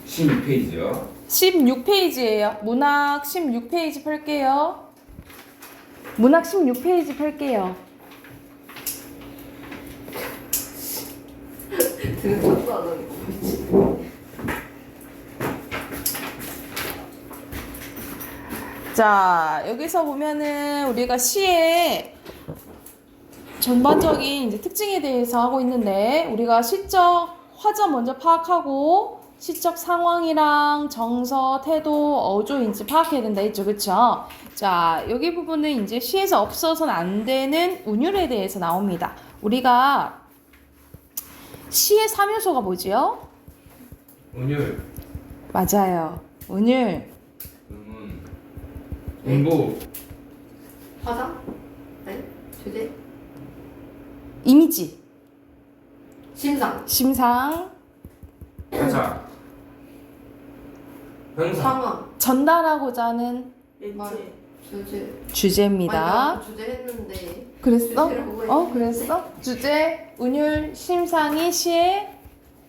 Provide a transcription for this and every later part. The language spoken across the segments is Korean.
16페이지요. 16페이지예요. 문학 16페이지 펼게요. 문학 16페이지 펼게요. 되게 자꾸 안 하니까. 자, 여기서 보면은 우리가 시의 전반적인 이제 특징에 대해서 하고 있는데, 우리가 시적 화자 먼저 파악하고 시적 상황이랑 정서, 태도, 어조인지 파악해야 된다 했죠, 그쵸? 자, 여기 부분은 이제 시에서 없어서는 안 되는 운율에 대해서 나옵니다. 우리가 시의 3요소가 뭐지요? 운율, 맞아요. 운율. 음운, 음보, 화장? 아니? 주제? 이미지, 심상. 심상, 가사, 형사, 상황. 전달하고자 하는 말. 주제. 주제입니다. 아니, 주제 했는데. 그랬어? 주제라고 했는데. 그랬어? 주제, 운율, 심상이 시의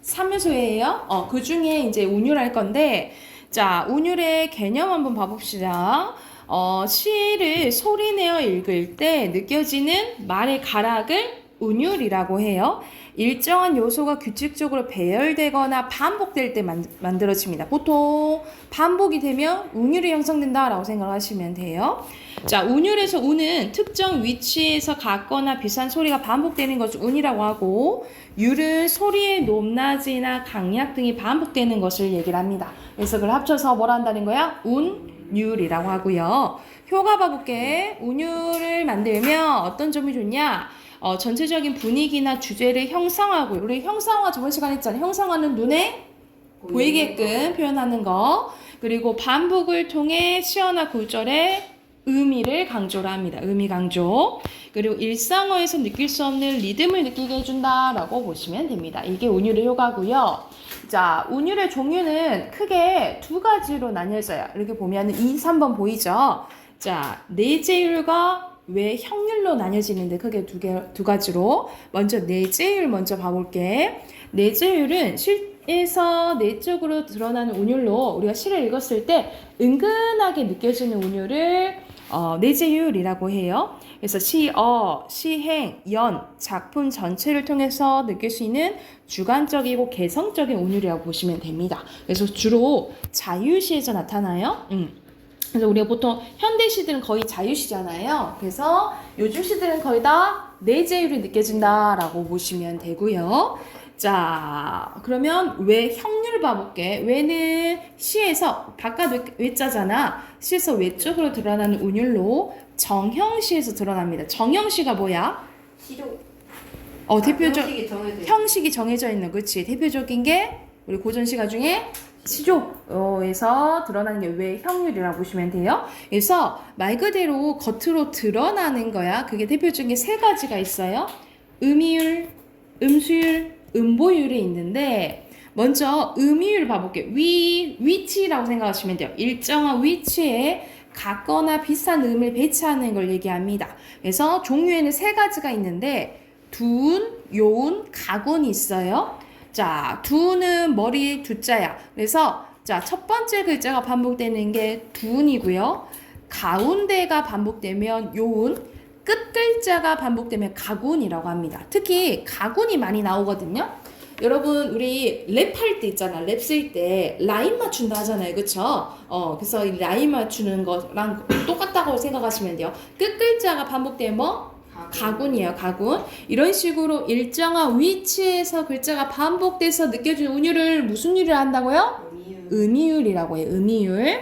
3요소예요. 그 중에 이제 운율할 건데, 자, 운율의 개념 한번 봐봅시다. 시를 소리내어 읽을 때 느껴지는 말의 가락을 운율이라고 해요. 일정한 요소가 규칙적으로 배열되거나 반복될 때 만들어집니다. 보통 반복이 되면 운율이 형성된다라고 생각하시면 돼요. 자, 운율에서 운은 특정 위치에서 같거나 비슷한 소리가 반복되는 것을 운이라고 하고, 율은 소리의 높낮이나 강약 등이 반복되는 것을 얘기를 합니다. 그래서 그걸 합쳐서 뭐라 한다는 거야? 운율이라고 하고요. 효과 봐볼게. 운율을 만들면 어떤 점이 좋냐? 전체적인 분위기나 주제를 형상화하고, 우리 형상화 저번 시간에 했잖아요. 형상화는 눈에 보이게끔 표현하는 거. 그리고 반복을 통해 시어나 구절의 의미를 강조를 합니다. 의미 강조. 그리고 일상어에서 느낄 수 없는 리듬을 느끼게 해준다라고 보시면 됩니다. 이게 운율의 효과고요. 자, 운율의 종류는 크게 두 가지로 나뉘어져요. 이렇게 보면 2, 3번 보이죠? 자, 내재율과 외형률로 나뉘어지는데 크게 두 가지로. 먼저 내재율 먼저 봐볼게. 내재율은 시에서 내적으로 드러나는 운율로 우리가 시를 읽었을 때 은근하게 느껴지는 운율을 내재율이라고 해요. 그래서 시어, 시행, 연, 작품 전체를 통해서 느낄 수 있는 주관적이고 개성적인 운율이라고 보시면 됩니다. 그래서 주로 자유시에서 나타나요. 그래서 우리가 보통 현대시들은 거의 자유시잖아요. 그래서 요즘 시들은 거의 다 내재율이 느껴진다라고 보시면 되고요. 자, 그러면 외형률 봐볼게. 외는 시에서 바깥 외자잖아. 시에서 외적으로 드러나는 운율로 정형시에서 드러납니다. 정형시가 뭐야? 시조. 대표적 형식이 정해져 있는, 그렇지. 대표적인 게 우리 고전시가 중에 시조에서 드러나는 게 외형률이라고 보시면 돼요. 그래서 말 그대로 겉으로 드러나는 거야. 그게 대표적인 게 세 가지가 있어요. 음이율, 음수율, 음보율이 있는데, 먼저 음이율 봐볼게요. 위치라고 생각하시면 돼요. 일정한 위치에 같거나 비슷한 음을 배치하는 걸 얘기합니다. 그래서 종류에는 세 가지가 있는데, 두운, 요운, 가군이 있어요. 자, 두는 머리 두자야. 그래서 자, 첫 번째 글자가 반복되는 게 두운이고요. 가운데가 반복되면 요운, 끝 글자가 반복되면 가군이라고 합니다. 특히 가군이 많이 나오거든요. 여러분, 우리 랩할 때 있잖아. 랩 쓸 때 라인 맞춘다 하잖아요. 그쵸? 그래서 이 라인 맞추는 거랑 똑같다고 생각하시면 돼요. 끝 글자가 반복되면 뭐? 가군이에요. 가군. 이런 식으로 일정한 위치에서 글자가 반복돼서 느껴지는 운율을 무슨 율을 한다고요? 음이율이라고 해요. 음이율.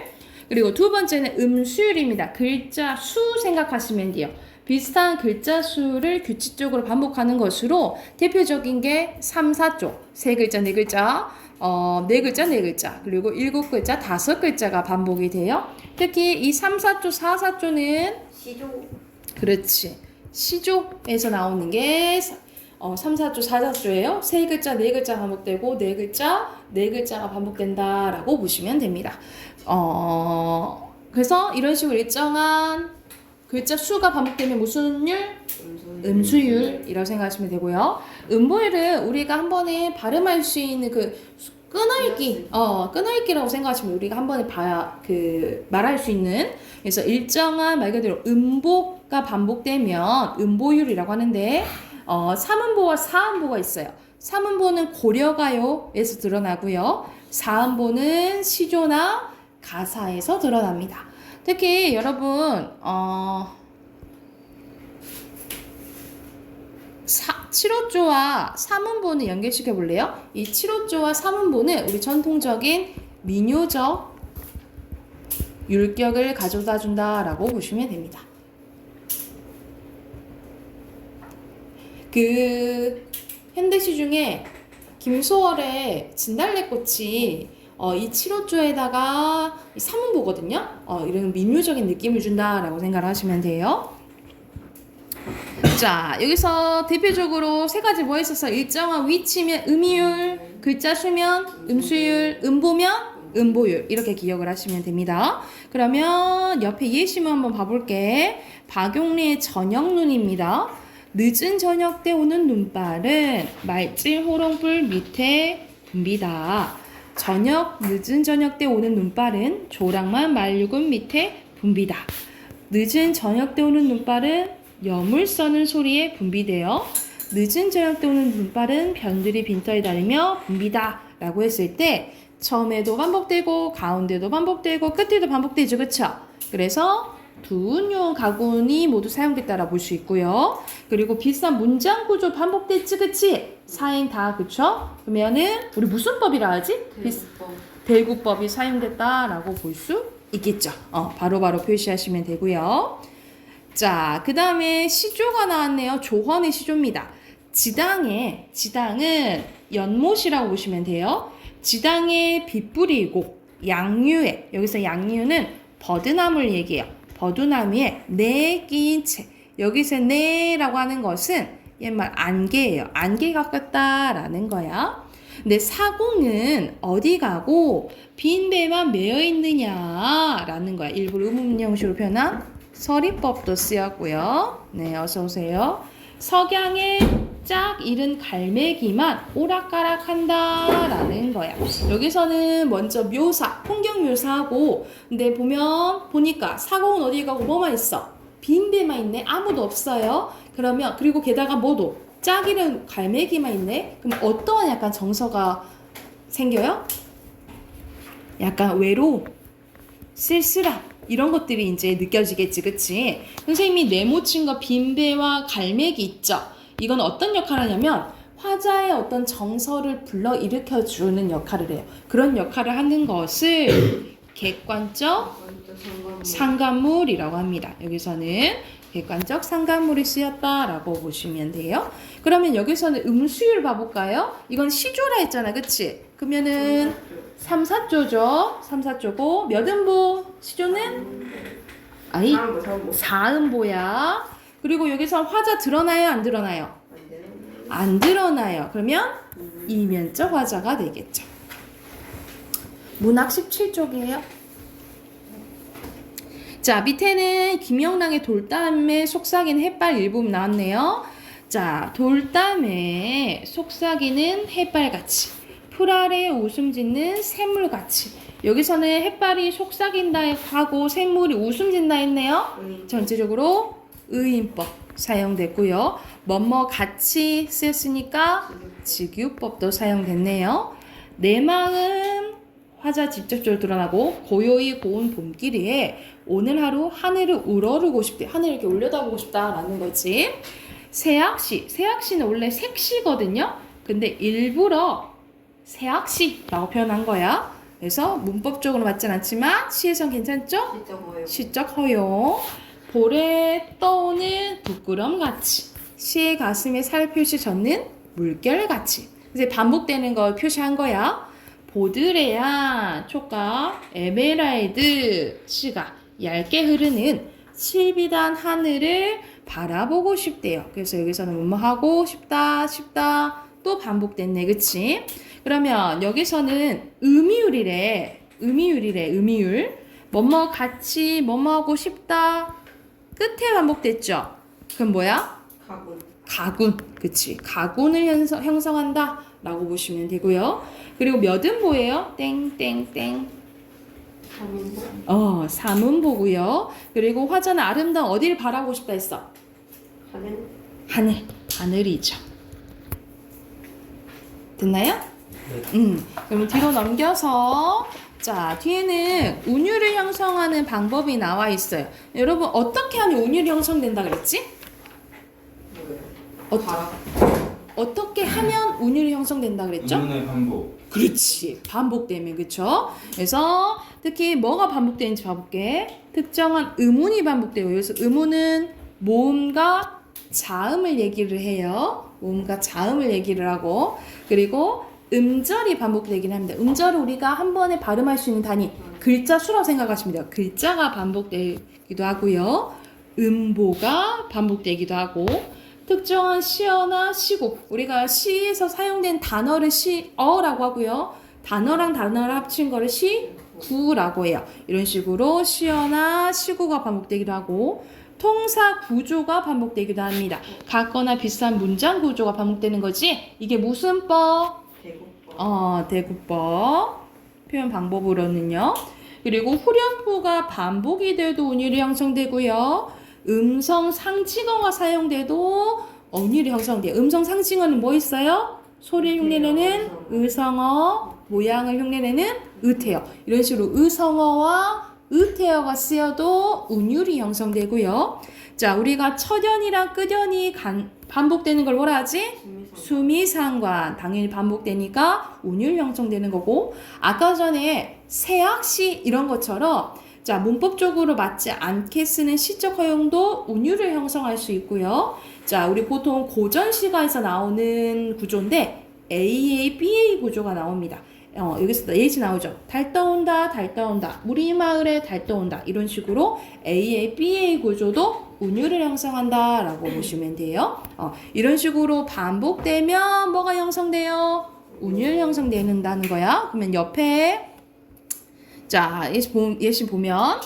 그리고 두 번째는 음수율입니다. 글자 수 생각하시면 돼요. 비슷한 글자 수를 규칙적으로 반복하는 것으로 대표적인 게 3, 4조. 세 글자, 네 글자, 네 글자, 네 글자, 그리고 7글자, 5글자가 반복이 돼요. 특히 이 3, 4조, 4, 4조는 시조. 그렇지. 시조에서 나오는 게 3, 4조, 4, 4조예요. 세 글자, 네 글자 반복되고 네 글자, 네 글자가 반복된다라고 보시면 됩니다. 그래서 이런 식으로 일정한 글자 수가 반복되면 무슨 율? 음수율이라고 생각하시면 되고요. 음보율은 우리가 한 번에 발음할 수 있는 그 끊어읽기. 끊어읽기라고 생각하시면 우리가 한 번에 말할 수 있는. 그래서 일정한 말 그대로 음보가 반복되면 음보율이라고 하는데, 3음보와 4음보가 있어요. 3음보는 고려가요에서 드러나고요. 4음보는 시조나 가사에서 드러납니다. 특히 여러분, 7호조와 3음보는 연결시켜 볼래요? 이 7호조와 3음보는 우리 전통적인 민요적 율격을 가져다 준다라고 보시면 됩니다. 그 현대시 중에 김소월의 진달래꽃이 이 7호조에다가 3음보거든요. 이런 민요적인 느낌을 준다라고 생각을 하시면 돼요. 자, 여기서 대표적으로 세 가지 뭐 있어서 일정한 위치면 음이율, 글자 수면, 음수율, 음보면 음보율 이렇게 기억을 하시면 됩니다. 그러면 옆에 예시문 한번 봐볼게. 박용리의 저녁눈입니다. 늦은 저녁 때 오는 눈발은 말질 호롱불 밑에 붐비다. 늦은 저녁 때 오는 눈발은 조랑만 말육은 밑에 붐비다. 늦은 저녁 때 오는 눈발은 여물 써는 소리에 분비되어 늦은 저녁 때 오는 눈발은 변들이 빈터에 다니며 붐비다 라고 했을 때 처음에도 반복되고 가운데도 반복되고 끝에도 반복되죠. 그쵸? 그래서 두운용 가군이 모두 사용됐다라 볼 수 있고요. 그리고 비슷한 문장 구조 반복됐지. 그치? 4인 다 그쵸? 그러면은 우리 무슨 법이라 하지? 대구법이 사용됐다라고 볼 수 있겠죠. 바로바로 표시하시면 되고요. 자, 그 다음에 시조가 나왔네요. 조헌의 시조입니다. 지당은 연못이라고 보시면 돼요. 지당의 빗뿌리고 양유에, 여기서 양유는 버드나무를 얘기해요. 버드나무에 네 끼인 채. 여기서 네라고 하는 것은 옛말 안개예요. 안개가 꼈다라는 거야. 근데 사공은 어디 가고 빈배만 매여 있느냐라는 거야. 일부러 의문형식으로 표현한 서리법도 쓰였고요. 네, 어서 오세요. 석양의 짝 이른 갈매기만 오락가락한다라는 거야. 여기서는 먼저 묘사, 풍경 묘사하고, 근데 보니까 사공은 어디 가고 뭐만 있어? 빈배만 있네. 아무도 없어요. 그러면 그리고 게다가 뭐도 짝 이른 갈매기만 있네. 그럼 어떠한 약간 정서가 생겨요? 약간 외로움, 쓸쓸함. 이런 것들이 이제 느껴지겠지, 그치? 선생님이 네모친 거 빈배와 갈매기 있죠? 이건 어떤 역할을 하냐면 화자의 어떤 정서를 불러일으켜주는 역할을 해요. 그런 역할을 하는 것을 객관적 상관물이라고 합니다. 여기서는 객관적 상관물이 쓰였다라고 보시면 돼요. 그러면 여기서는 음수율 봐볼까요? 이건 시조라 했잖아, 그치? 그러면은 3, 4조죠. 3, 4조고 몇 음보? 시조는? 4음보야. 그리고 여기서 화자 드러나요? 안 드러나요? 안 드러나요. 그러면 이면적 화자가 되겠죠. 문학 17쪽이에요. 자, 밑에는 김영랑의 돌담의 속삭이는 햇발 일부분 나왔네요. 자, 돌담의 속삭이는 햇발같이, 풀 아래 웃음 짓는 샘물같이. 여기서는 햇발이 속삭인다 하고 샘물이 웃음 짓는다 했네요. 전체적으로 의인법 사용됐고요. 뭐뭐 같이 쓰였으니까 직유법도 사용됐네요. 내 마음 화자 직접적으로 드러나고 고요히 고운 봄길이에 오늘 하루 하늘을 우러르고 싶대. 하늘 이렇게 올려다보고 싶다라는 거지. 새악시는 원래 색시거든요. 근데 일부러 새악시라고 표현한 거야. 그래서 문법적으로 맞진 않지만 시에선 괜찮죠? 시적 허용. 볼에 떠오는 부끄럼같이, 시의 가슴에 살표시 젖는 물결같이. 이제 반복되는 걸 표시한 거야. 보드레아 촉각 에메랄드 시가 얇게 흐르는 칠비단 하늘을 바라보고 싶대요. 그래서 여기서는 뭐뭐 하고 싶다 또 반복됐네. 그치? 그러면 여기서는 음이율이래. 음이율. 뭐뭐 같이 뭐뭐 하고 싶다 끝에 반복됐죠? 그럼 뭐야? 가군. 그치. 가군을 형성한다 라고 보시면 되고요. 그리고 몇은 뭐예요? 땡땡땡. 삼인보. 삼음보고요. 그리고 화자는 아름다운 어디를 바라보고 싶다 했어? 하늘. 하늘이죠. 됐나요? 네. 그럼 뒤로 넘겨서 자 뒤에는 운율을 형성하는 방법이 나와 있어요. 여러분 어떻게 하면 운율이 형성된다 그랬지? 바람. 어떻게 하면 운율이 형성된다 그랬죠? 의문의 반복. 그렇지. 반복되면 그쵸? 그래서 특히 뭐가 반복되는지 봐볼게. 특정한 음운이 반복돼요. 그래서 음운은 모음과 자음을 얘기를 해요. 모음과 자음을 얘기를 하고 그리고 음절이 반복되긴 합니다. 음절을 우리가 한 번에 발음할 수 있는 단위 글자 수라고 생각하시면 돼요. 글자가 반복되기도 하고요. 음보가 반복되기도 하고 특정한 시어나 시구 우리가 시에서 사용된 단어를 시어라고 하고요. 단어랑 단어를 합친 거를 시구라고 해요. 이런 식으로 시어나 시구가 반복되기도 하고 통사 구조가 반복되기도 합니다. 같거나 비슷한 문장 구조가 반복되는 거지. 이게 무슨 법? 대구법. 대구법 표현 방법으로는요. 그리고 후렴구가 반복이 돼도 운율이 형성되고요. 음성 상징어가 사용돼도 운율이 형성돼요. 음성 상징어는 뭐 있어요? 소리를 흉내내는 의성어, 모양을 흉내내는 의태어. 이런 식으로 의성어와 의태어가 쓰여도 운율이 형성되고요. 자, 우리가 첫연이랑 끝연이 반복되는 걸 뭐라 하지? 수미상관. 당연히 반복되니까 운율 형성되는 거고 아까 전에 세악시 이런 것처럼 자, 문법적으로 맞지 않게 쓰는 시적 허용도 운율을 형성할 수 있고요. 자, 우리 보통 고전시가에서 나오는 구조인데 AA, BA 구조가 나옵니다. 여기서 예시 나오죠. 달 떠온다, 달 떠온다. 우리 마을에 달 떠온다. 이런 식으로 AA, BA 구조도 운율을 형성한다 라고 보시면 돼요. 이런 식으로 반복되면 뭐가 형성돼요? 운율 형성되는다는 거야. 그러면 옆에 자, 예시 보면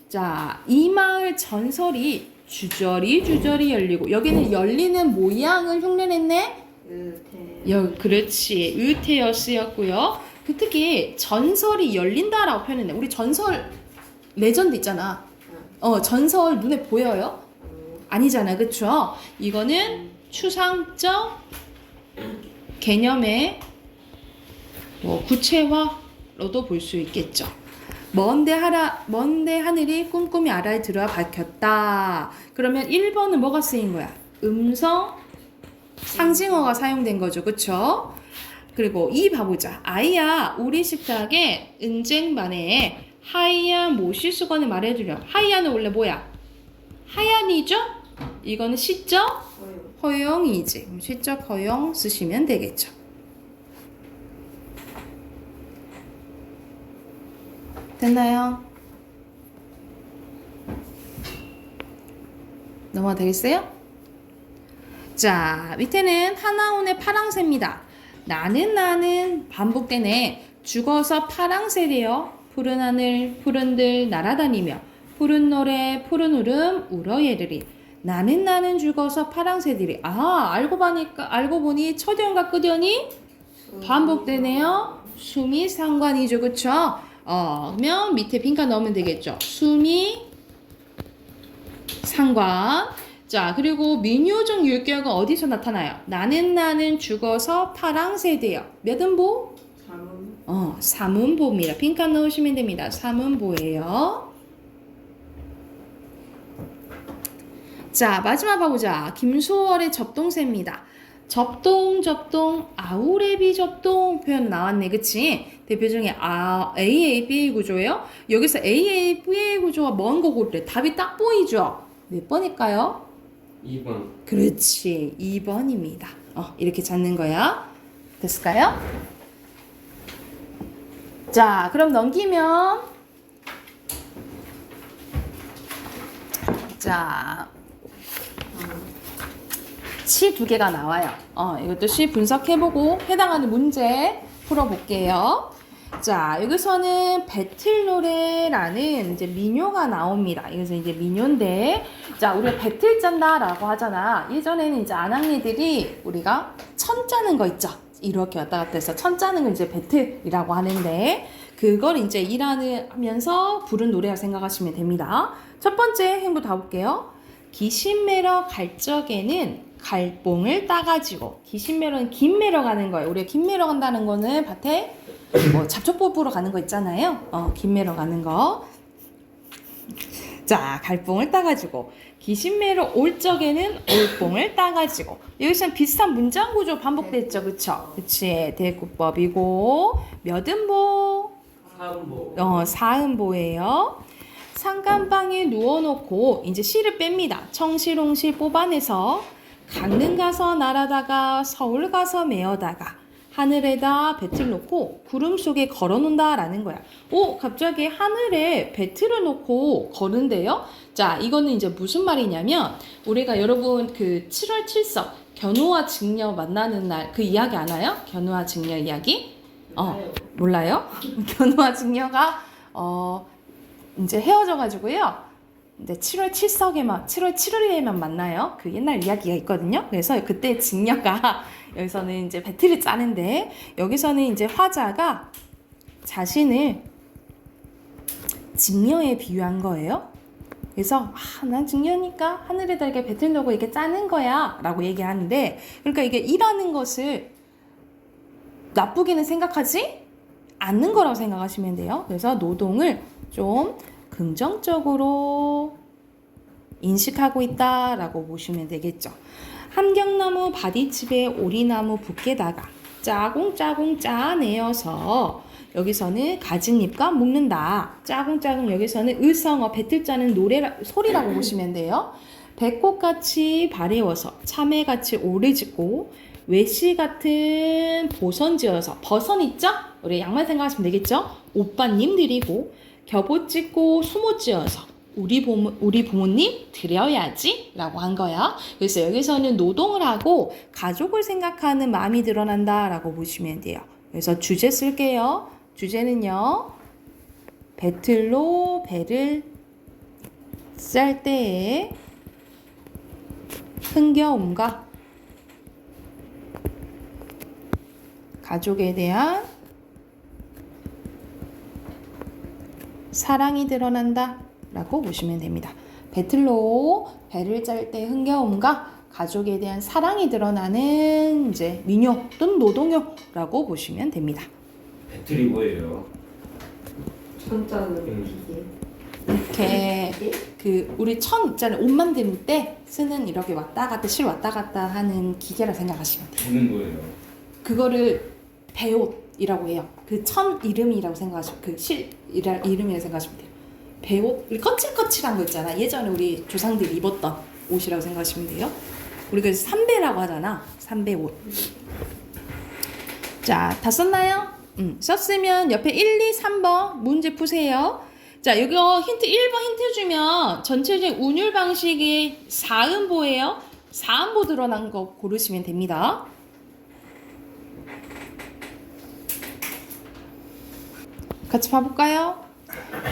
자, 이 마을 전설이 주저리 열리고 여기는 열리는 모양을 흉내냈네. 그렇지. 의태어 쓰였고요. 특히 전설이 열린다라고 표현했네. 우리 전설 레전드 있잖아. 전설 눈에 보여요? 아니잖아. 그쵸? 이거는 추상적 개념의 구체화로도 볼 수 있겠죠. 먼데 하늘이 꼼꼼히 알아야 들어와 밝혔다. 그러면 1번은 뭐가 쓰인 거야? 음성 상징어가 사용된 거죠. 그쵸? 그리고 2 봐보자. 아이야 우리 식탁에 은쟁반에 하얀 모시 수건을 말해주렴. 하얀은 원래 뭐야? 하얀이죠? 이거는 시적 허용이지. 시적 허용 쓰시면 되겠죠. 됐나요? 넘어가 되겠어요? 자, 밑에는 하나운의 파랑새입니다. 나는 반복되네. 죽어서 파랑새 되어 푸른 하늘 푸른 들 날아다니며 푸른 노래 푸른 울음 울어 얘들이 나는 죽어서 파랑새들이 알고 보니 첫연과 끝연이 반복되네요. 숨이 상관이죠. 그쵸? 그러면 밑에 빈칸 넣으면 되겠죠. 숨이 상관. 자, 그리고 민요적 율격은 어디서 나타나요? 나는 죽어서 파랑새 되어 몇 음보? 3음보입니다. 빈칸 넣으시면 됩니다. 3음보예요. 자, 마지막 봐보자. 김소월의 접동새입니다. 접동, 아우레비 접동 표현 나왔네. 그치? 대표 중에 AABA 구조예요. 여기서 AABA 구조가 뭔 거고 그래? 답이 딱 보이죠? 몇 번일까요? 2번. 그렇지. 2번입니다. 이렇게 찾는 거야. 됐을까요? 자, 그럼 넘기면 자, 시 2개가 나와요. 이것도 시 분석해보고 해당하는 문제 풀어볼게요. 자, 여기서는 배틀 노래라는 이제 민요가 나옵니다. 이것은 이제 민요인데, 자, 우리가 배틀 짠다라고 하잖아. 예전에는 이제 안학리들이 우리가 천 짜는 거 있죠. 이렇게 왔다 갔다 해서 천 짜는 걸 이제 배틀이라고 하는데 그걸 이제 일하면서 부른 노래라고 생각하시면 됩니다. 첫 번째 행부 다 볼게요. 귀신 매러 갈 적에는 갈봉을 따가지고 귀신 매러는 김 매러 가는 거예요. 우리가 김 매러 간다는 거는 밭에 뭐 잡초 뽑으러 가는 거 있잖아요. 김 매러 가는 거. 자, 갈봉을 따가지고 귀신 매러 올 적에는 올봉을 따가지고 여기서는 비슷한 문장 구조 반복됐죠, 그쵸? 그치, 대구법이고 몇 음보? 사음보. 사음보예요. 상간방에 누워놓고 이제 실을 뺍니다. 청실홍실 뽑아내서 강릉 가서 날아다가 서울 가서 메어다가 하늘에다 배틀 놓고 구름 속에 걸어놓는다 라는 거야. 오, 갑자기 하늘에 배틀을 놓고 거는데요. 자, 이거는 이제 무슨 말이냐면 우리가 여러분 그 7월 7석 견우와 직녀 만나는 날 그 이야기 아나요? 견우와 직녀 이야기? 몰라요? 견우와 직녀가 이제 헤어져 가지고요. 이제 7월 7석에만 7월 7일에만 만나요. 그 옛날 이야기가 있거든요. 그래서 그때 직녀가 여기서는 이제 배틀을 짜는데 여기서는 이제 화자가 자신을 직녀에 비유한 거예요. 그래서 난 직녀니까 하늘에다 이렇게 배틀 놓고 이렇게 짜는 거야 라고 얘기하는데 그러니까 이게 일하는 것을 나쁘게는 생각하지 않는 거라고 생각하시면 돼요. 그래서 노동을 좀 긍정적으로 인식하고 있다라고 보시면 되겠죠. 함경나무 바디집에 오리나무 붓게다가 짜공짜공 짜내어서 여기서는 가진잎과 묶는다. 짜공짜공 여기서는 을성어 배틀 짜는 소리라고 보시면 돼요. 배꽃같이 바래워서 참외같이 오래짓고 외시 같은 보선 지어서 버선 있죠? 우리 양말 생각하시면 되겠죠? 오빠님 드리고 겹옷 찢고 수모 찌어서 우리 부모님 드려야지 라고 한 거야. 그래서 여기서는 노동을 하고 가족을 생각하는 마음이 드러난다 라고 보시면 돼요. 그래서 주제 쓸게요. 주제는요. 배틀로 배를 쌀 때의 흥겨움과 가족에 대한 사랑이 드러난다 라고 보시면 됩니다. 배틀로 배를 짤 때 흥겨움과 가족에 대한 사랑이 드러나는 이제 민요 또는 노동요라고 보시면 됩니다. 배틀이 뭐예요? 천자는 기계. 이렇게 그 우리 천 있잖아요. 옷 만들 때 쓰는 이렇게 왔다 갔다 실 왔다 갔다 하는 기계라 생각하시면 돼요. 보는 거예요. 그거를 배옷이라고 해요. 그 천 이름이라고 생각하시면 그 실 이름이라고 생각하시면 돼요. 배옷 우리 거칠거칠한 거 있잖아. 예전에 우리 조상들이 입었던 옷이라고 생각하시면 돼요. 우리 그래서 삼배라고 하잖아. 삼배 옷. 자, 다 썼나요? 썼으면 옆에 1, 2, 3번 문제 푸세요. 자, 이거 힌트 1번 힌트 주면 전체적인 운율 방식이 4음보예요. 4음보 드러난 거 고르시면 됩니다. 같이 봐볼까요?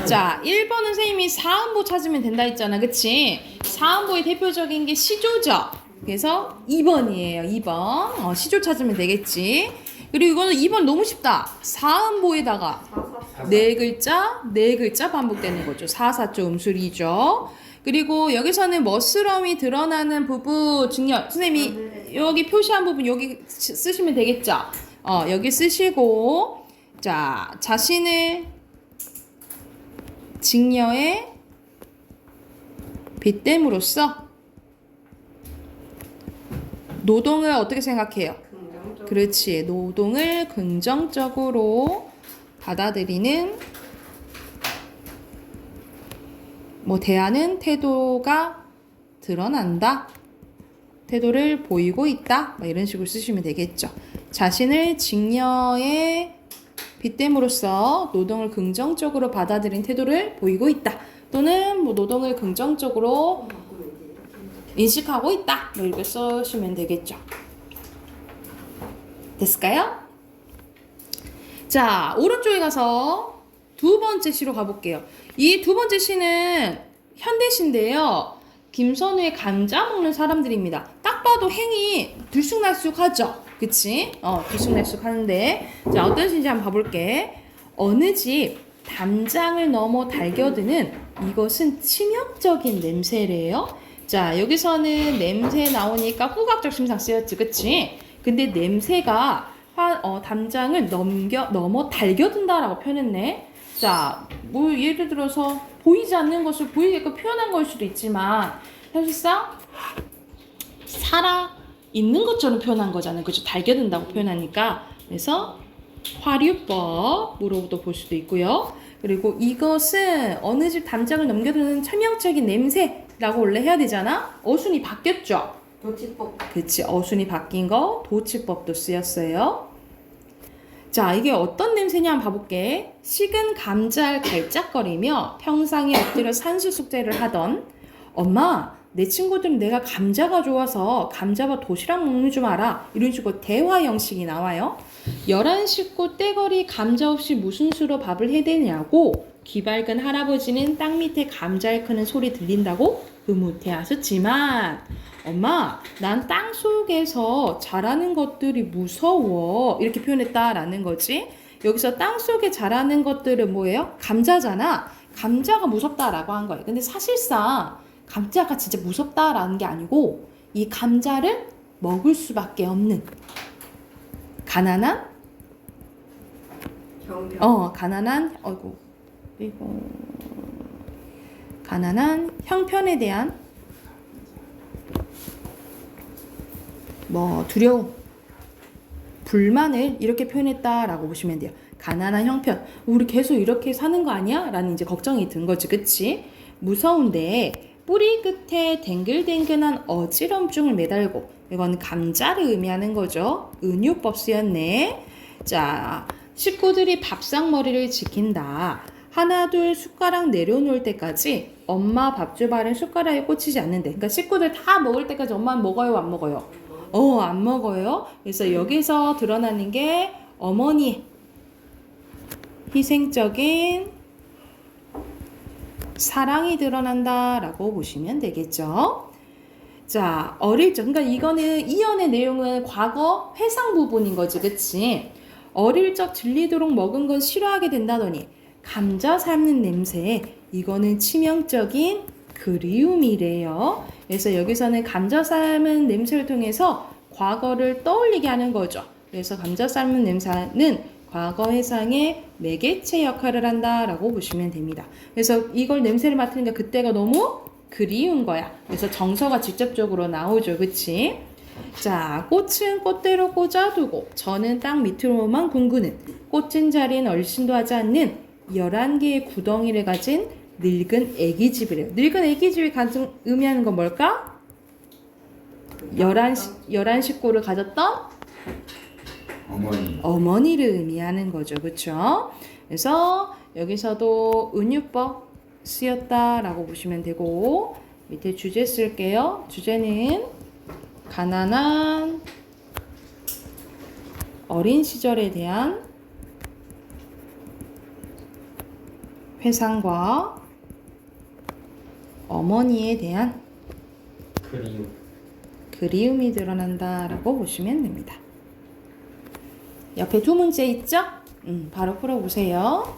자, 1번은 선생님이 4음보 찾으면 된다 했잖아. 그치? 4음보의 대표적인 게 시조죠. 그래서 2번이에요. 2번. 시조 찾으면 되겠지. 그리고 이거는 2번 너무 쉽다. 4음보에다가 네 글자 반복되는 거죠. 4사조 음술이죠. 그리고 여기서는 멋스러움이 드러나는 부분 증여. 선생님이 여기 표시한 부분 여기 쓰시면 되겠죠. 여기 쓰시고 자, 자신을 직녀에 빗댐으로써 노동을 어떻게 생각해요? 그렇지. 노동을 긍정적으로 받아들이는 대하는 태도가 드러난다. 태도를 보이고 있다. 이런 식으로 쓰시면 되겠죠. 자신을 직녀에 빗댐으로써 노동을 긍정적으로 받아들인 태도를 보이고 있다. 또는 노동을 긍정적으로 인식하고 있다. 이렇게 쓰시면 되겠죠. 됐을까요? 자, 오른쪽에 가서 두 번째 시로 가볼게요. 이 두 번째 시는 현대시인데요. 김선우의 감자 먹는 사람들입니다. 딱 봐도 행이 들쑥날쑥하죠? 그치? 들쑥날쑥 하는데. 자, 어떤 시인지 한번 봐볼게. 어느 집 담장을 넘어 달겨드는 이것은 치명적인 냄새래요. 자, 여기서는 냄새 나오니까 후각적 심상 쓰였지, 그치? 근데 냄새가 담장을 넘어 달겨든다라고 표현했네. 자, 뭐 예를 들어서 보이지 않는 것을 보이게끔 표현한 걸 수도 있지만 사실상 살아 있는 것처럼 표현한 거잖아요. 그죠? 달겨든다고 표현하니까. 그래서 화류법으로도 볼 수도 있고요. 그리고 이것은 어느 집 담장을 넘겨드는 치명적인 냄새라고 원래 해야 되잖아. 어순이 바뀌었죠. 도치법. 그치, 어순이 바뀐 거 도치법도 쓰였어요. 자, 이게 어떤 냄새냐 한번 봐볼게. 식은 감자를 갈짝거리며 평상에 엎드려 산수 숙제를 하던 엄마, 내 친구들은 내가 감자가 좋아서 감자밥 도시락 먹는 줄 알아. 이런 식으로 대화 형식이 나와요. 11식구 떼거리 감자 없이 무슨 수로 밥을 해대냐고 귀밝은 할아버지는 땅 밑에 감자를 크는 소리 들린다고 흐뭇해하셨지만 엄마, 난 땅 속에서 자라는 것들이 무서워. 이렇게 표현했다라는 거지. 여기서 땅 속에 자라는 것들은 뭐예요? 감자잖아. 감자가 무섭다라고 한 거예요. 근데 사실상 감자가 진짜 무섭다라는 게 아니고 이 감자를 먹을 수밖에 없는 가난한 가난한 형편에 대한 두려움, 불만을 이렇게 표현했다라고 보시면 돼요. 가난한 형편, 우리 계속 이렇게 사는 거 아니야? 라는 이제 걱정이 든 거지, 그치? 무서운데 뿌리 끝에 댕글댕글한 어지럼증을 매달고, 이건 감자를 의미하는 거죠. 은유법 쓰였네. 자, 식구들이 밥상머리를 지킨다. 하나 둘 숟가락 내려놓을 때까지 엄마 밥주발은 숟가락에 꽂히지 않는데, 그러니까 식구들 다 먹을 때까지 엄마는 먹어요, 안 먹어요? 안 먹어요. 그래서 여기서 드러나는 게 어머니 희생적인 사랑이 드러난다라고 보시면 되겠죠. 자, 어릴 적, 그러니까 이거는 이연의 내용은 과거 회상 부분인 거지, 그치? 어릴 적 질리도록 먹은 건 싫어하게 된다더니 감자 삶는 냄새, 이거는 치명적인 그리움이래요. 그래서 여기서는 감자 삶은 냄새를 통해서 과거를 떠올리게 하는 거죠. 그래서 감자 삶은 냄새는 과거 회상의 매개체 역할을 한다라고 보시면 됩니다. 그래서 이걸 냄새를 맡으니까 그때가 너무 그리운 거야. 그래서 정서가 직접적으로 나오죠. 그치? 자, 꽃은 꽃대로 꽂아두고 저는 땅 밑으로만 굶구는 꽂힌 자리엔 얼씬도 하지 않는 11개의 구덩이를 가진 늙은 애기집이래요. 늙은 애기집이 의미하는 건 뭘까? 11식구를 가졌던 어머니를 의미하는 거죠. 그쵸? 그래서 여기서도 은유법 쓰였다라고 보시면 되고, 밑에 주제 쓸게요. 주제는 가난한 어린 시절에 대한 회상과 어머니에 대한 그리움이 드러난다라고 보시면 됩니다. 옆에 두 문제 있죠? 바로 풀어보세요.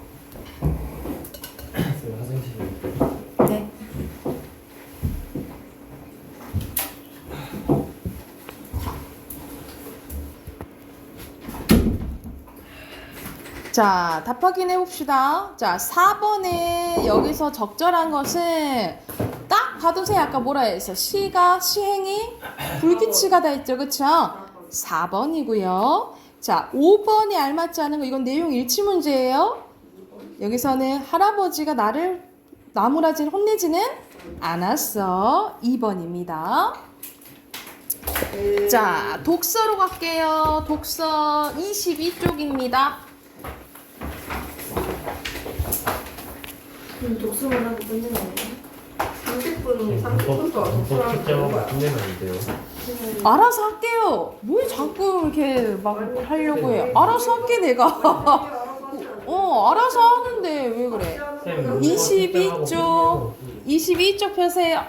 네. 자, 답 확인해 봅시다. 자, 4번에 여기서 적절한 것은 딱 봐두세요. 아까 뭐라 했어? 시행이 불규칙하다 했죠. 그쵸? 4번이고요. 자, 5번에 알맞지 않은 거, 이건 내용 일치 문제예요. 여기서는 할아버지가 나를 나무라지를 혼내지는 않았어. 2번입니다. 자, 독서로 갈게요. 독서 22쪽입니다. 독서만 하고 끝내는 거예요? 30분, 30분 동안 독서를 책자만 맞추면 안 돼요. 알아서 할게요. 뭘 자꾸 이렇게 막 하려고 해요. 알아서 할게 내가. 알아서 하는데 왜 그래? 22쪽 펴세요.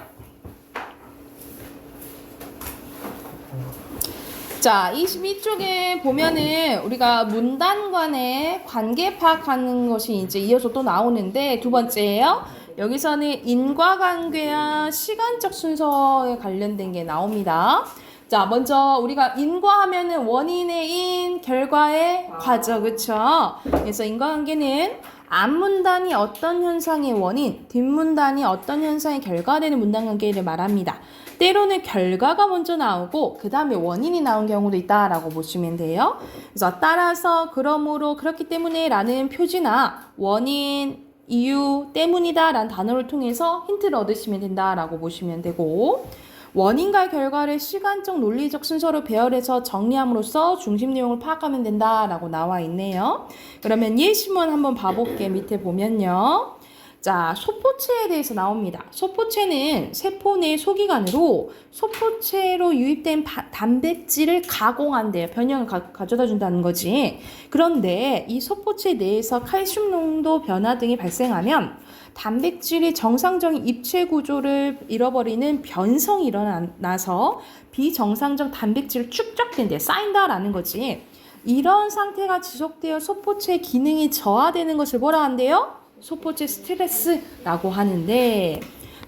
자, 22쪽에 보면은 우리가 문단 간의 관계 파악하는 것이 이제 이어서 또 나오는데 두 번째예요. 여기서는 인과관계와 시간적 순서에 관련된 게 나옵니다. 자, 먼저 우리가 인과하면은 원인의 인, 결과의 과죠. 그쵸? 그래서 인과관계는 앞문단이 어떤 현상의 원인, 뒷문단이 어떤 현상의 결과가 되는 문단관계를 말합니다. 때로는 결과가 먼저 나오고 그 다음에 원인이 나온 경우도 있다라고 보시면 돼요. 그래서 따라서 그러므로 그렇기 때문에 라는 표지나 원인, 이유, 때문이다 라는 단어를 통해서 힌트를 얻으시면 된다라고 보시면 되고, 원인과 결과를 시간적 논리적 순서로 배열해서 정리함으로써 중심 내용을 파악하면 된다라고 나와 있네요. 그러면 예시문 한번 봐볼게. 밑에 보면요. 자, 소포체에 대해서 나옵니다. 소포체는 세포 내 소기관으로 소포체로 유입된 단백질을 가공한대요. 변형을 가져다 준다는 거지. 그런데 이 소포체 내에서 칼슘 농도 변화 등이 발생하면 단백질이 정상적인 입체 구조를 잃어버리는 변성이 일어나서 비정상적 단백질을 축적된대, 쌓인다라는 거지. 이런 상태가 지속되어 소포체의 기능이 저하되는 것을 뭐라 한대요? 소포체 스트레스라고 하는데,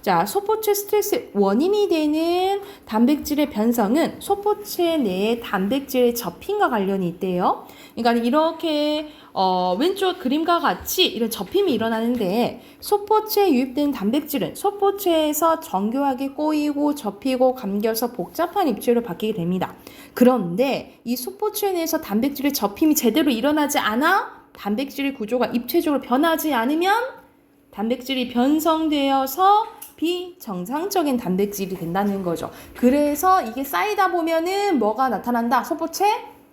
자, 소포체 스트레스 원인이 되는 단백질의 변성은 소포체 내의 단백질의 접힘과 관련이 있대요. 그러니까 이렇게 왼쪽 그림과 같이 이런 접힘이 일어나는데, 소포체에 유입된 단백질은 소포체에서 정교하게 꼬이고 접히고 감겨서 복잡한 입체로 바뀌게 됩니다. 그런데 이 소포체 내에서 단백질의 접힘이 제대로 일어나지 않아 단백질의 구조가 입체적으로 변하지 않으면 단백질이 변성되어서 비정상적인 단백질이 된다는 거죠. 그래서 이게 쌓이다 보면은 뭐가 나타난다? 소포체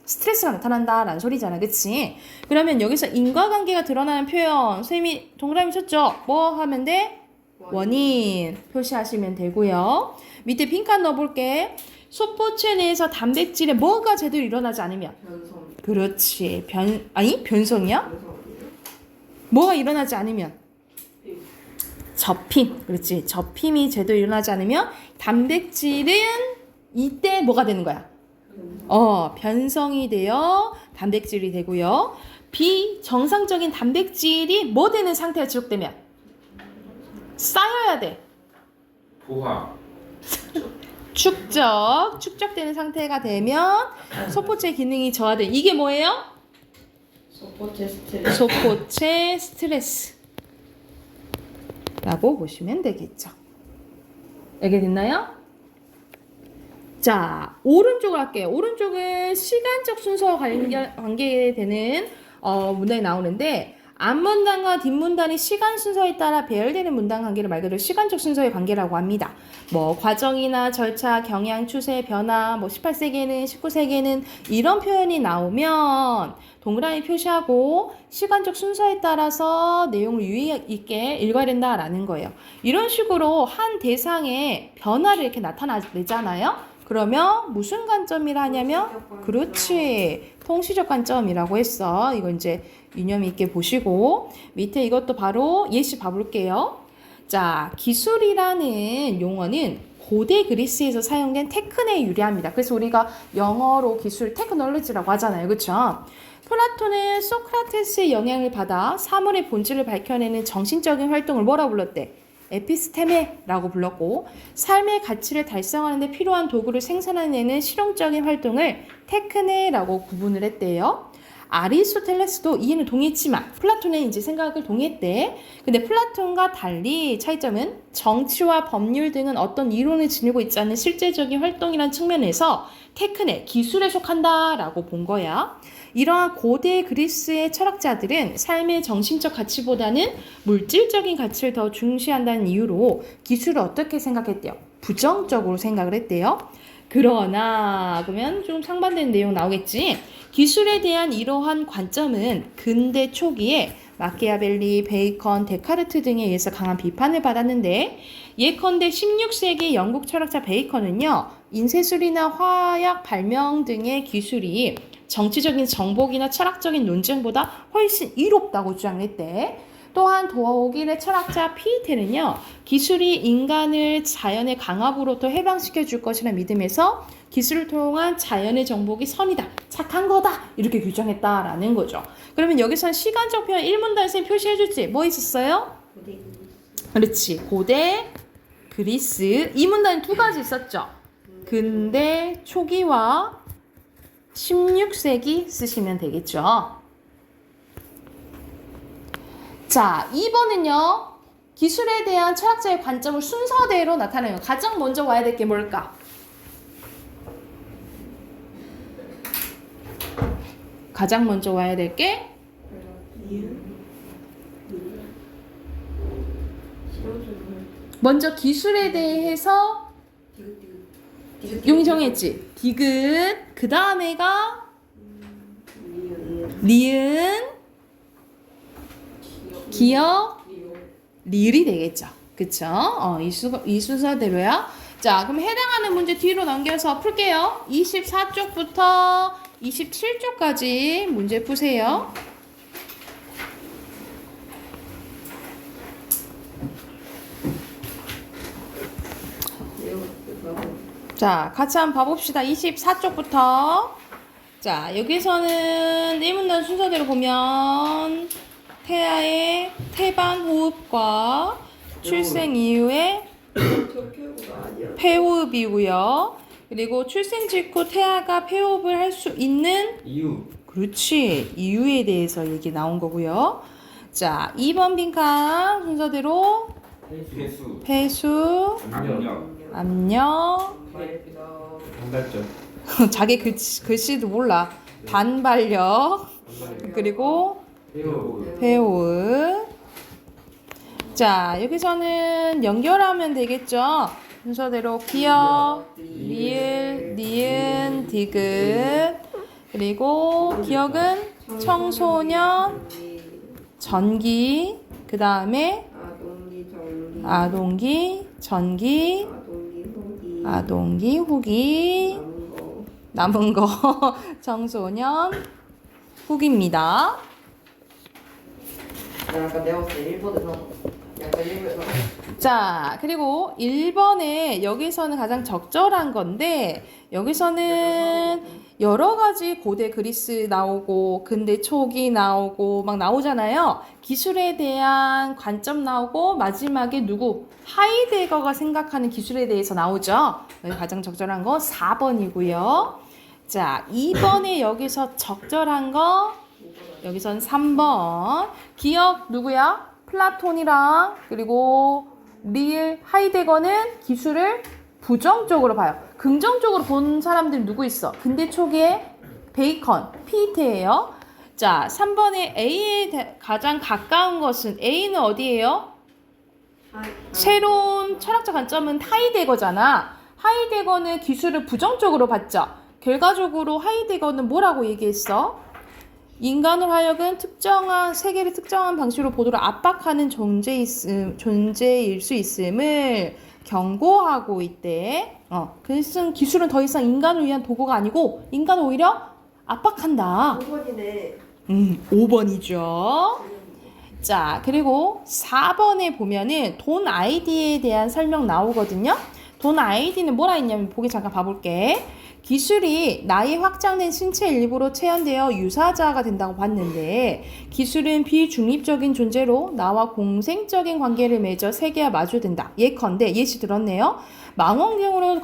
스트레스가 나타난다라는 소리잖아. 그치? 그러면 여기서 인과관계가 드러나는 표현 선생님이 동그라미 쳤죠? 뭐 하면 돼? 원인 표시하시면 되고요. 밑에 빈칸 넣어볼게. 소포체 내에서 단백질에 뭐가 제대로 일어나지 않으면 변성. 그렇지. 변성이야? 변성이요? 뭐가 일어나지 않으면? 접힘. 그렇지. 접힘이 제대로 일어나지 않으면 단백질은 이때 뭐가 되는 거야? 변성이 되어 단백질이 되고요. 비정상적인 단백질이 뭐 되는 상태가 지속되면? 쌓여야 돼. 부화. 축적되는 상태가 되면 소포체 기능이 저하돼. 이게 뭐예요? 소포체 스트레스 라고 보시면 되겠죠. 알겠나요? 자, 오른쪽을 할게요. 오른쪽은 시간적 순서와 관계되는 문단이 나오는데, 앞문단과 뒷문단이 시간 순서에 따라 배열되는 문단 관계를 말 그대로 시간적 순서의 관계라고 합니다. 뭐 과정이나 절차, 경향, 추세, 변화, 뭐 18세기에는 19세기에는 이런 표현이 나오면 동그라미 표시하고 시간적 순서에 따라서 내용을 유의 있게 읽어야 된다라는 거예요. 이런 식으로 한 대상의 변화를 이렇게 나타내잖아요. 그러면 무슨 관점이라 하냐면, 그렇지, 통시적 관점이라고 했어. 이거 이제 유념 있게 보시고, 밑에 이것도 바로 예시 봐볼게요. 자, 기술이라는 용어는 고대 그리스에서 사용된 테크네에 유래합니다. 그래서 우리가 영어로 기술 테크놀로지라고 하잖아요. 그렇죠? 플라톤은 소크라테스의 영향을 받아 사물의 본질을 밝혀내는 정신적인 활동을 뭐라 불렀대? 에피스테메라고 불렀고, 삶의 가치를 달성하는 데 필요한 도구를 생산해내는 실용적인 활동을 테크네라고 구분을 했대요. 아리스토텔레스도 이해는 동의했지만 플라톤의 이제 생각을 동의했대. 근데 플라톤과 달리 차이점은 정치와 법률 등은 어떤 이론을 지니고 있지 않은 실제적인 활동이라는 측면에서 테크네, 기술에 속한다라고 본 거야. 이러한 고대 그리스의 철학자들은 삶의 정신적 가치보다는 물질적인 가치를 더 중시한다는 이유로 기술을 어떻게 생각했대요? 부정적으로 생각을 했대요. 그러나 그러면 좀 상반되는 내용 나오겠지. 기술에 대한 이러한 관점은 근대 초기에 마키아벨리, 베이컨, 데카르트 등에 의해서 강한 비판을 받았는데, 예컨대 16세기 영국 철학자 베이컨은요, 인쇄술이나 화약 발명 등의 기술이 정치적인 정복이나 철학적인 논쟁보다 훨씬 이롭다고 주장했대. 또한 독일의 철학자 피에테는요, 기술이 인간을 자연의 강압으로부터 해방시켜 줄 것이라 믿음에서 기술을 통한 자연의 정복이 선이다. 착한 거다. 이렇게 규정했다라는 거죠. 그러면 여기서는 시간적 표현 1문단에서 표시해줬지. 뭐 있었어요? 그렇지. 고대 그리스. 이 문단이 두 가지 있었죠. 근대 초기와 16세기 쓰시면 되겠죠. 자, 2번은요. 기술에 대한 철학자의 관점을 순서대로 나타내요. 가장 먼저 와야 될 게 뭘까? 가장 먼저 와야 될 게 먼저 기술에 대해서 용이 정했지. 디귿. 그 다음에가 니은, 기역, 리을이 되겠죠. 그쵸? 이 순서대로야. 자, 그럼 해당하는 문제 뒤로 넘겨서 풀게요. 24쪽부터 27쪽까지 문제 푸세요. 자, 같이 한번 봐봅시다. 24쪽부터. 자, 여기서는 1문단 순서대로 보면 태아의 태반 호흡과 출생 이후에 폐호흡이고요. 그리고 출생 직후 태아가 폐호흡을 할 수 있는 이유. 그렇지. 이유에 대해서 얘기 나온 거고요. 자, 2번 빈칸 순서대로 폐수. 폐수, 압력. 압력, 반발적. 자기 글씨도 몰라. 반발력, 그리고 폐호흡. 폐호흡. 자, 여기서는 연결하면 되겠죠. 순서대로 기역, 리을, 니은, 디귿. 그리고 기역은 청소년, 전기. 그 다음에 아동기, 전기, 아동기, 후기, 남은 거 청소년, 후기입니다. 약간 내가 봤을 때 1번에서 약간 1번에서 자, 그리고 1번에 여기서는 가장 적절한 건데 여기서는 여러 가지 고대 그리스 나오고 근대 초기 나오고 막 나오잖아요. 기술에 대한 관점 나오고 마지막에 누구? 하이데거가 생각하는 기술에 대해서 나오죠. 여기 가장 적절한 거 4번이고요. 자, 2번에 여기서 적절한 거 여기선 3번. 기억 누구야? 플라톤이랑 그리고 리을 하이데거는 기술을 부정적으로 봐요. 긍정적으로 본 사람들 누구 있어? 근대 초기에 베이컨, 피테예요. 자, 3번에 A에 가장 가까운 것은 A는 어디예요? 새로운 철학적 관점은 하이데거잖아. 하이데거는 기술을 부정적으로 봤죠. 결과적으로 하이데거는 뭐라고 얘기했어? 인간을 하여금 특정한 세계를 특정한 방식으로 보도록 압박하는 존재일 수 있음을 경고하고 있대. 그래서 기술은 더 이상 인간을 위한 도구가 아니고 인간을 오히려 압박한다. 5번이네. 5번이죠. 자, 그리고 4번에 보면은 돈 아이디에 대한 설명 나오거든요. 돈 아이디는 뭐라 했냐면 보기 잠깐 봐볼게. 기술이 나의 확장된 신체 일부로 체현되어 유사자가 된다고 봤는데 기술은 비중립적인 존재로 나와 공생적인 관계를 맺어 세계와 마주된다. 예컨대 예시 들었네요. 망원경으로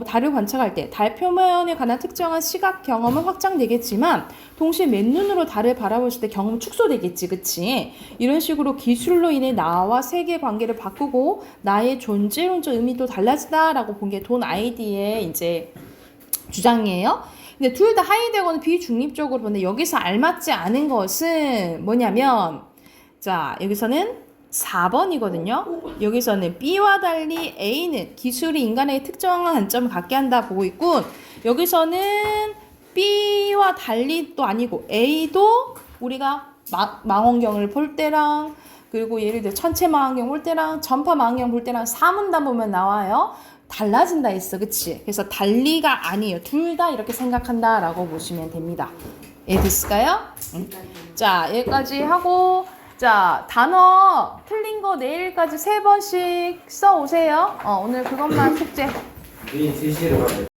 달을 관찰할 때 달 표면에 관한 특정한 시각 경험은 확장되겠지만 동시에 맨눈으로 달을 바라볼 때 경험은 축소되겠지. 그치? 이런 식으로 기술로 인해 나와 세계 관계를 바꾸고 나의 존재론적 의미도 달라지다라고 본 게 돈 아이디의 이제 주장이에요. 근데 둘 다 하이데거는 비중립적으로 보는데 여기서 알맞지 않은 것은 뭐냐면 자, 여기서는 4번이거든요. 여기서는 B와 달리 A는 기술이 인간에게 특정한 관점을 갖게 한다 보고 있고 여기서는 B와 달리 또 아니고 A도 우리가 망원경을 볼 때랑 그리고 예를 들어 천체 망원경 볼 때랑 전파 망원경 볼 때랑 사문단 보면 나와요. 달라진다 했어. 그치? 그래서 달리가 아니에요. 둘 다 이렇게 생각한다라고 보시면 됩니다. 됐을까요? 자, 여기까지 하고 자, 단어 틀린 거 내일까지 3번씩 써 오세요. 오늘 그것만 숙제. 내일 3시에 가야 돼.